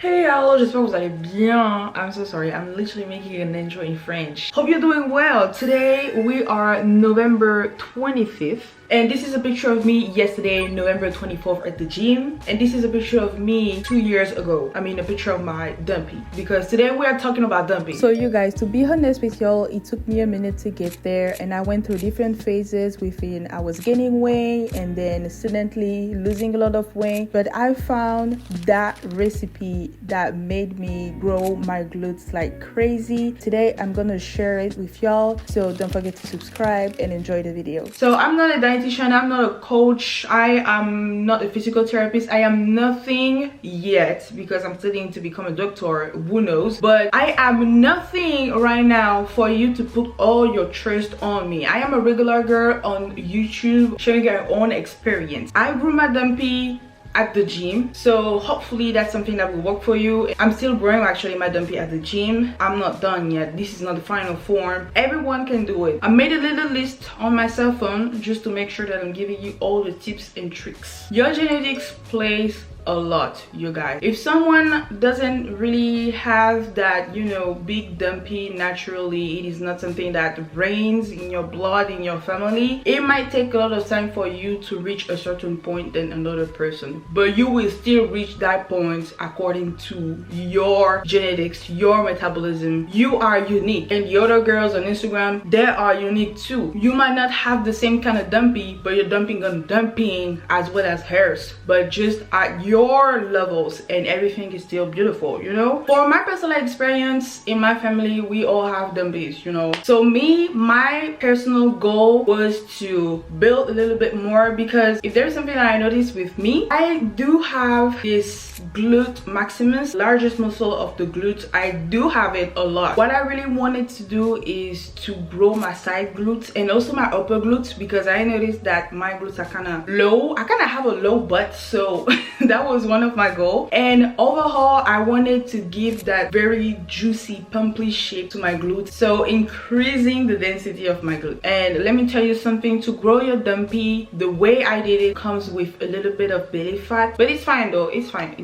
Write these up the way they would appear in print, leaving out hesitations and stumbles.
Hey y'all, j'espère que vous allez bien. I'm so sorry, I'm literally making an intro in French. Hope you're doing well. Today we are November 25th. And this is a picture of me yesterday, November 24th at the gym. And this is a picture of me 2 years ago. I mean, a picture of my dumpy. Because today we are talking about dumping. So you guys, to be honest with y'all, it took me a minute to get there. And I went through different phases within I was gaining weight and then suddenly losing a lot of weight. But I found that recipe that made me grow my glutes like crazy. Today, I'm gonna share it with y'all. So don't forget to subscribe and enjoy the video. So I'm not a dietitian, I'm not a coach, I am not a physical therapist, I am nothing yet because I'm studying to become a doctor, who knows, but I am nothing right now for you to put all your trust on me. I am a regular girl on YouTube sharing her own experience. I grew my dumpy at the gym, so hopefully that's something that will work for you. I'm still growing actually my dumpy at the gym. I'm not done yet. This is not the final form. Everyone can do it. I made a little list on my cell phone just to make sure that I'm giving you all the tips and tricks. Your genetics plays a lot, you guys. If someone doesn't really have that, you know, big dumpy naturally, it is not something that reigns in your blood, in your family, it might take a lot of time for you to reach a certain point than another person, but you will still reach that point according to your genetics, your metabolism. You are unique, and the other girls on Instagram, they are unique too. You might not have the same kind of dumpy, but you're dumping on dumping as well as hers, but just at your levels, and everything is still beautiful, you know. For my personal experience in my family, we all have dumpies, you know. So me, my personal goal was to build a little bit more, because if there's something that I noticed with me, I do have this glute maximus, largest muscle of the glutes. I do have it a lot. What I really wanted to do is to grow my side glutes and also my upper glutes, because I noticed that my glutes are kind of low. I kind of have a low butt, so that was one of my goals. And overall, I wanted to give that very juicy pumpy shape to my glutes, so increasing the density of my glute. And let me tell you something, to grow your dumpy the way I did it comes with a little bit of belly fat, but it's fine though. It's fine.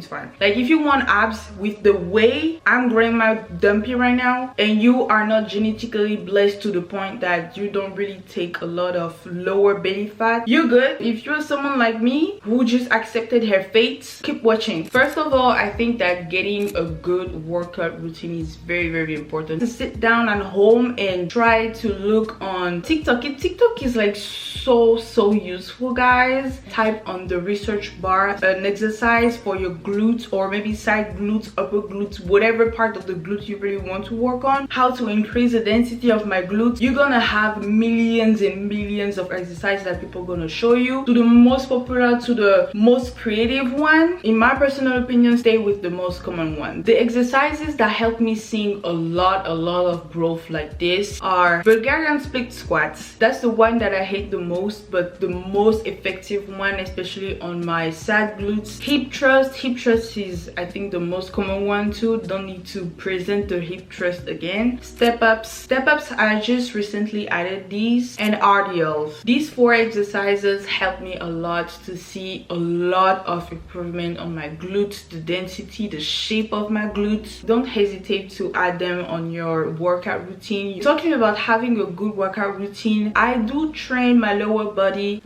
Like if you want abs with the way I'm growing my dumpy right now, and you are not genetically blessed to the point that you don't really take a lot of lower belly fat, you're good. If you're someone like me who just accepted her fate, keep watching. First of all, I think that getting a good workout routine is very important. To sit down at home and try to look on TikTok. TikTok is like so useful, guys. Type on the research bar an exercise for your glutes, or maybe side glutes, upper glutes, whatever part of the glute you really want to work on. How to increase the density of my glutes. You're gonna have millions and millions of exercises that people are gonna show you. To the most popular, to the most creative one, in my personal opinion, stay with the most common one. The exercises that help me seeing a lot of growth like this are Bulgarian split squats. That's the one that I hate the most, but the most effective one, especially on my side glutes. Hip thrust is, I think, the most common one too. Don't need to present the hip thrust again. Step ups, I just recently added these, and RDLs. These 4 exercises help me a lot to see a lot of improvement on my glutes, the density, the shape of my glutes. Don't hesitate to add them on your workout routine. Talking about having a good workout routine, I do train my lower body,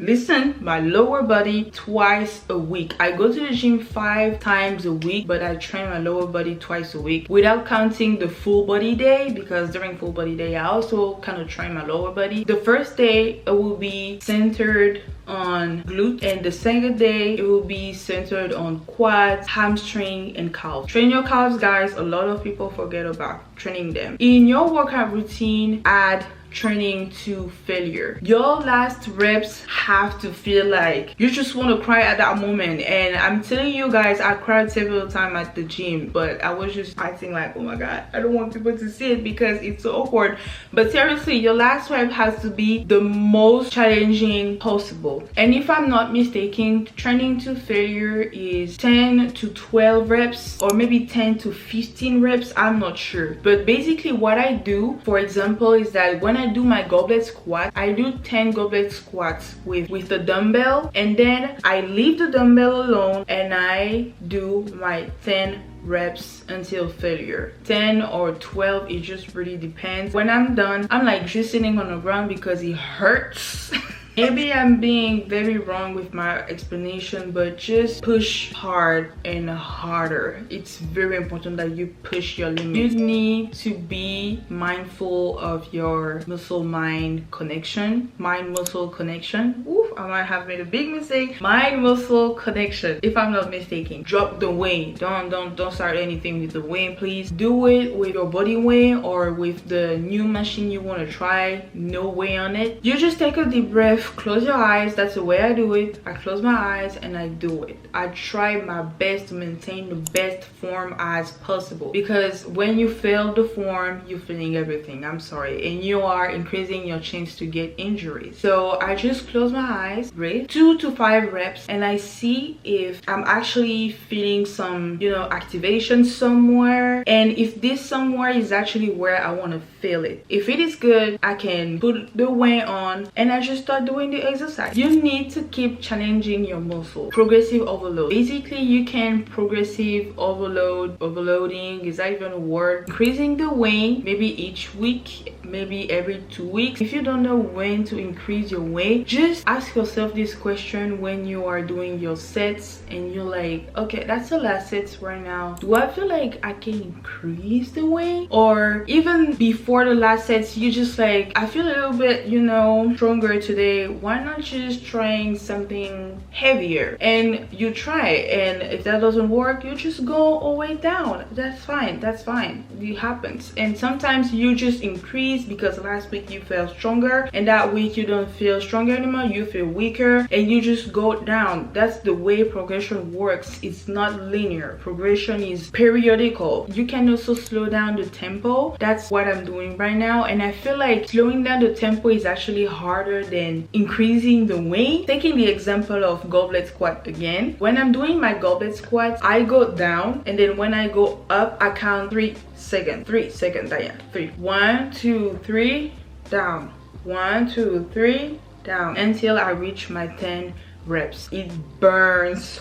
my lower body twice a week. I go to the gym 5 times a week, but I train my lower body twice a week, without counting the full body day, because during full body day I also kind of train my lower body. The first day it will be centered on glute, and the second day it will be centered on quads, hamstring, and calves. Train your calves, guys. A lot of people forget about training them. In your workout routine, add training to failure. Your last reps have to feel like you just want to cry at that moment. And I'm telling you guys, I cried several times at the gym, but I was just acting like, oh my god, I don't want people to see it because it's so awkward. But seriously, your last rep has to be the most challenging possible. And if I'm not mistaken, training to failure is 10 to 12 reps, or maybe 10 to 15 reps, I'm not sure. But basically what I do, for example, is that when I do my goblet squat, I do 10 goblet squats with the dumbbell, and then I leave the dumbbell alone and I do my 10 reps until failure. 10 or 12, it just really depends. When I'm done, I'm like just sitting on the ground because it hurts. Maybe I'm being very wrong with my explanation, but just push hard and harder. It's very important that you push your limits. You need to be mindful of your muscle-mind connection. Mind-muscle connection. Oof, I might have made a big mistake. Mind-muscle connection, if I'm not mistaken. Drop the weight. Don't start anything with the weight, please. Do it with your body weight or with the new machine you want to try. No weight on it. You just take a deep breath. Close your eyes. That's the way I do it. I close my eyes and I do it. I try my best to maintain the best form as possible, because when you fail the form, you're feeling everything. I'm sorry, and you are increasing your chance to get injuries. So I just close my eyes, breathe 2 to 5 reps, and I see if I'm actually feeling some, you know, activation somewhere, and if this somewhere is actually where I want to feel it. If it is good, I can put the weight on and I just start doing the exercise. You need to keep challenging your muscle. Progressive overload. Basically, you can progressive overloading, is that even a word? Increasing the weight, maybe each week, maybe every 2 weeks. If you don't know when to increase your weight, just ask yourself this question when you are doing your sets and you're like, okay, that's the last sets right now. Do I feel like I can increase the weight? Or even before the last sets, you just like, I feel a little bit, you know, stronger today. Why not just trying something heavier? And you try, and if that doesn't work, you just go all the way down. That's fine. That's fine. It happens. And sometimes you just increase because last week you felt stronger and that week you don't feel stronger anymore, you feel weaker, and you just go down. That's the way progression works. It's not linear. Progression is periodical. You can also slow down the tempo. That's what I'm doing right now, and I feel like slowing down the tempo is actually harder than increasing the weight. Taking the example of goblet squat again, when I'm doing my goblet squats, I go down, and then when I go up, I count 3 seconds. 3 seconds, Diane. 3. 1, 2, 3, down. 1, 2, 3, down, until I reach my 10 reps. It burns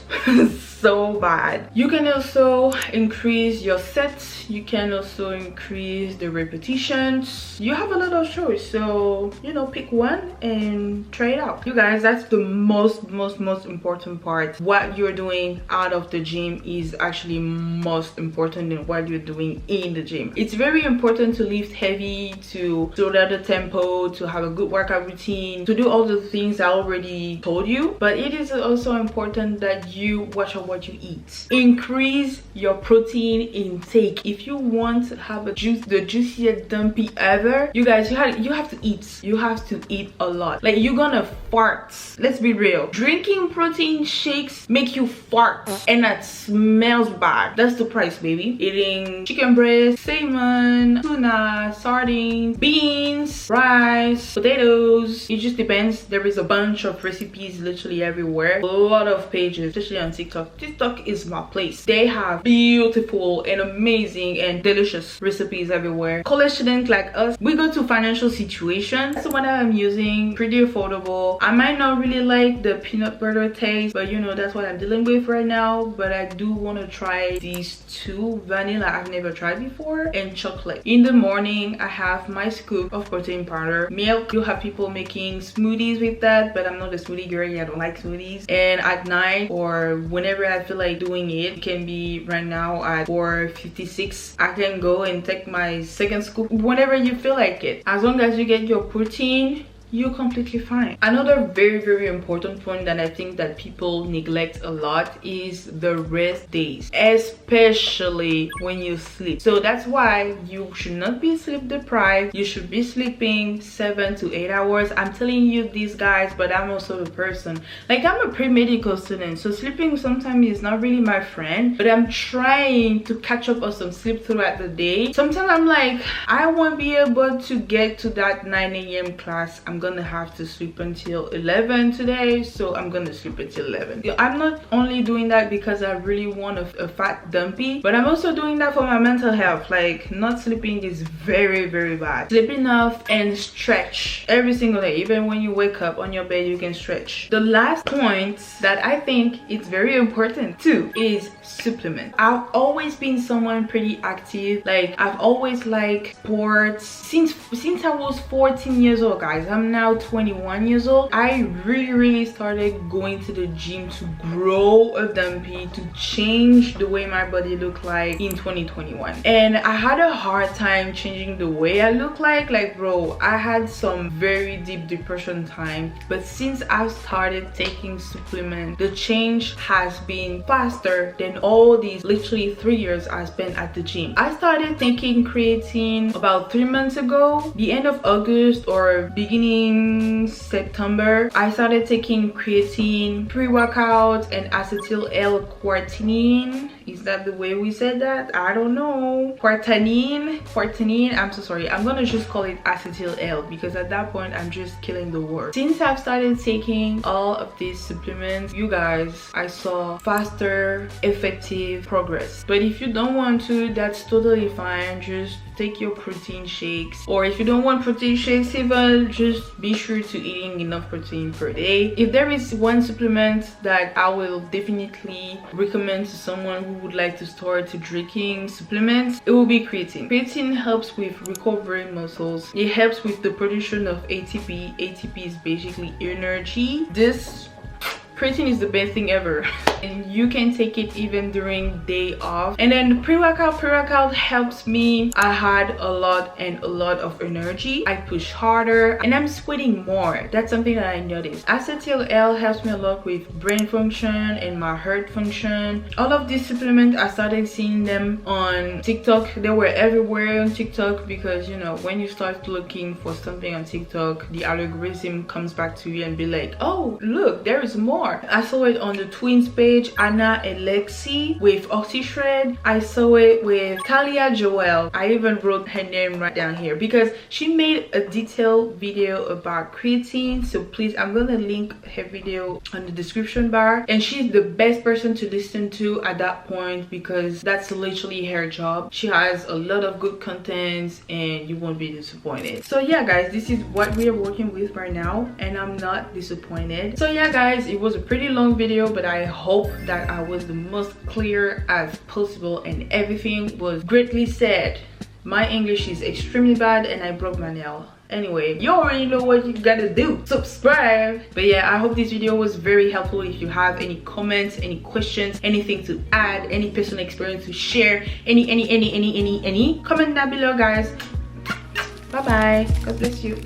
so bad. You can also increase your sets. You can also increase the repetitions. You have a lot of choice, so you know, pick one and try it out. You guys, that's the most important part. What you're doing out of the gym is actually most important than what you're doing in the gym. It's very important to lift heavy, to slow down the tempo, to have a good workout routine, to do all the things I already told you, but it is also important that you watch out what you eat. Increase your protein intake. If you want to have the juiciest dumpy ever, you guys, you have to eat. You have to eat a lot. Like, you're gonna fart. Let's be real. Drinking protein shakes make you fart, and that smells bad. That's the price, baby. Eating chicken breast, salmon, tuna, sardines, beans, rice, potatoes. It just depends. There is a bunch of recipes literally everywhere. A lot of pages, especially on TikTok. TikTok is my place. They have beautiful and amazing and delicious recipes everywhere. College students like us, we go to financial situations. That's the one that I'm using. Pretty affordable. I might not really like the peanut butter taste, but you know, that's what I'm dealing with right now. But I do want to try these two. Vanilla I've never tried before, and chocolate. In the morning, I have my scoop of protein powder. Milk, you have people making smoothies with that, but I'm not a smoothie girl. I don't like smoothies. And at night, or whenever I feel like doing it can be right now at 4:56, I can go and take my second scoop whenever you feel like it. As long as you get your protein, you're completely fine. Another very important point that I think that people neglect a lot is the rest days, especially when you sleep. So that's why you should not be sleep deprived. You should be sleeping 7 to 8 hours. I'm telling you this, guys, but I'm also a person, like, I'm a pre-medical student, so sleeping sometimes is not really my friend, but I'm trying to catch up on some sleep throughout the day. Sometimes I'm like, I won't be able to get to that 9 a.m. class I'm I'm gonna have to sleep until 11 today, so I'm gonna sleep until 11. I'm not only doing that because I really want a fat dumpy, but I'm also doing that for my mental health. Like, not sleeping is very bad. Sleep enough and stretch every single day. Even when you wake up on your bed, you can stretch. The last point that I think is very important too is supplement. I've always been someone pretty active. Like, I've always liked sports since I was 14 years old, guys. I'm now 21 years old. I really started going to the gym to grow a dumpy, to change the way my body looked like in 2021. And I had a hard time changing the way I look like bro, I had some very deep depression time, but since I've started taking supplements, the change has been faster than all these literally 3 years I spent at the gym. I started taking creatine about 3 months ago, the end of August or beginning September. I started taking creatine, pre-workout, and acetyl L-carnitine. Is that the way we said that? I don't know. Creatine. I'm so sorry. I'm gonna just call it acetyl L because at that point I'm just killing the word. Since I've started taking all of these supplements, you guys, I saw faster, effective progress. But if you don't want to, that's totally fine. Just take your protein shakes, or if you don't want protein shakes even, just be sure to eating enough protein per day. If there is one supplement that I will definitely recommend to someone who would like to start to drinking supplements, it will be creatine. Creatine helps with recovering muscles. It helps with the production of ATP. ATP is basically energy. This creatine is the best thing ever, and you can take it even during day off. And then pre-workout helps me. I had a lot of energy. I push harder and I'm sweating more. That's something that I noticed. Acetyl L helps me a lot with brain function and my heart function. All of these supplements, I started seeing them on TikTok. They were everywhere on TikTok because, you know, when you start looking for something on TikTok, the algorithm comes back to you and be like, oh look, there is more. I saw it on the twins page, Anna and Lexi with OxyShred. I saw it with Kalia Joel. I even wrote her name right down here because she made a detailed video about creatine. So please, I'm gonna link her video on the description bar, and she's the best person to listen to at that point because that's literally her job. She has a lot of good contents and you won't be disappointed. So yeah guys, this is what we are working with right now and I'm not disappointed. So yeah guys, it was a pretty long video, but I hope that I was the most clear as possible and everything was greatly said. My English is extremely bad and I broke my nail. Anyway, you already know what you gotta do. Subscribe. But yeah, I hope this video was very helpful. If you have any comments, any questions, anything to add, any personal experience to share, any comment down below guys. Bye bye. God bless you.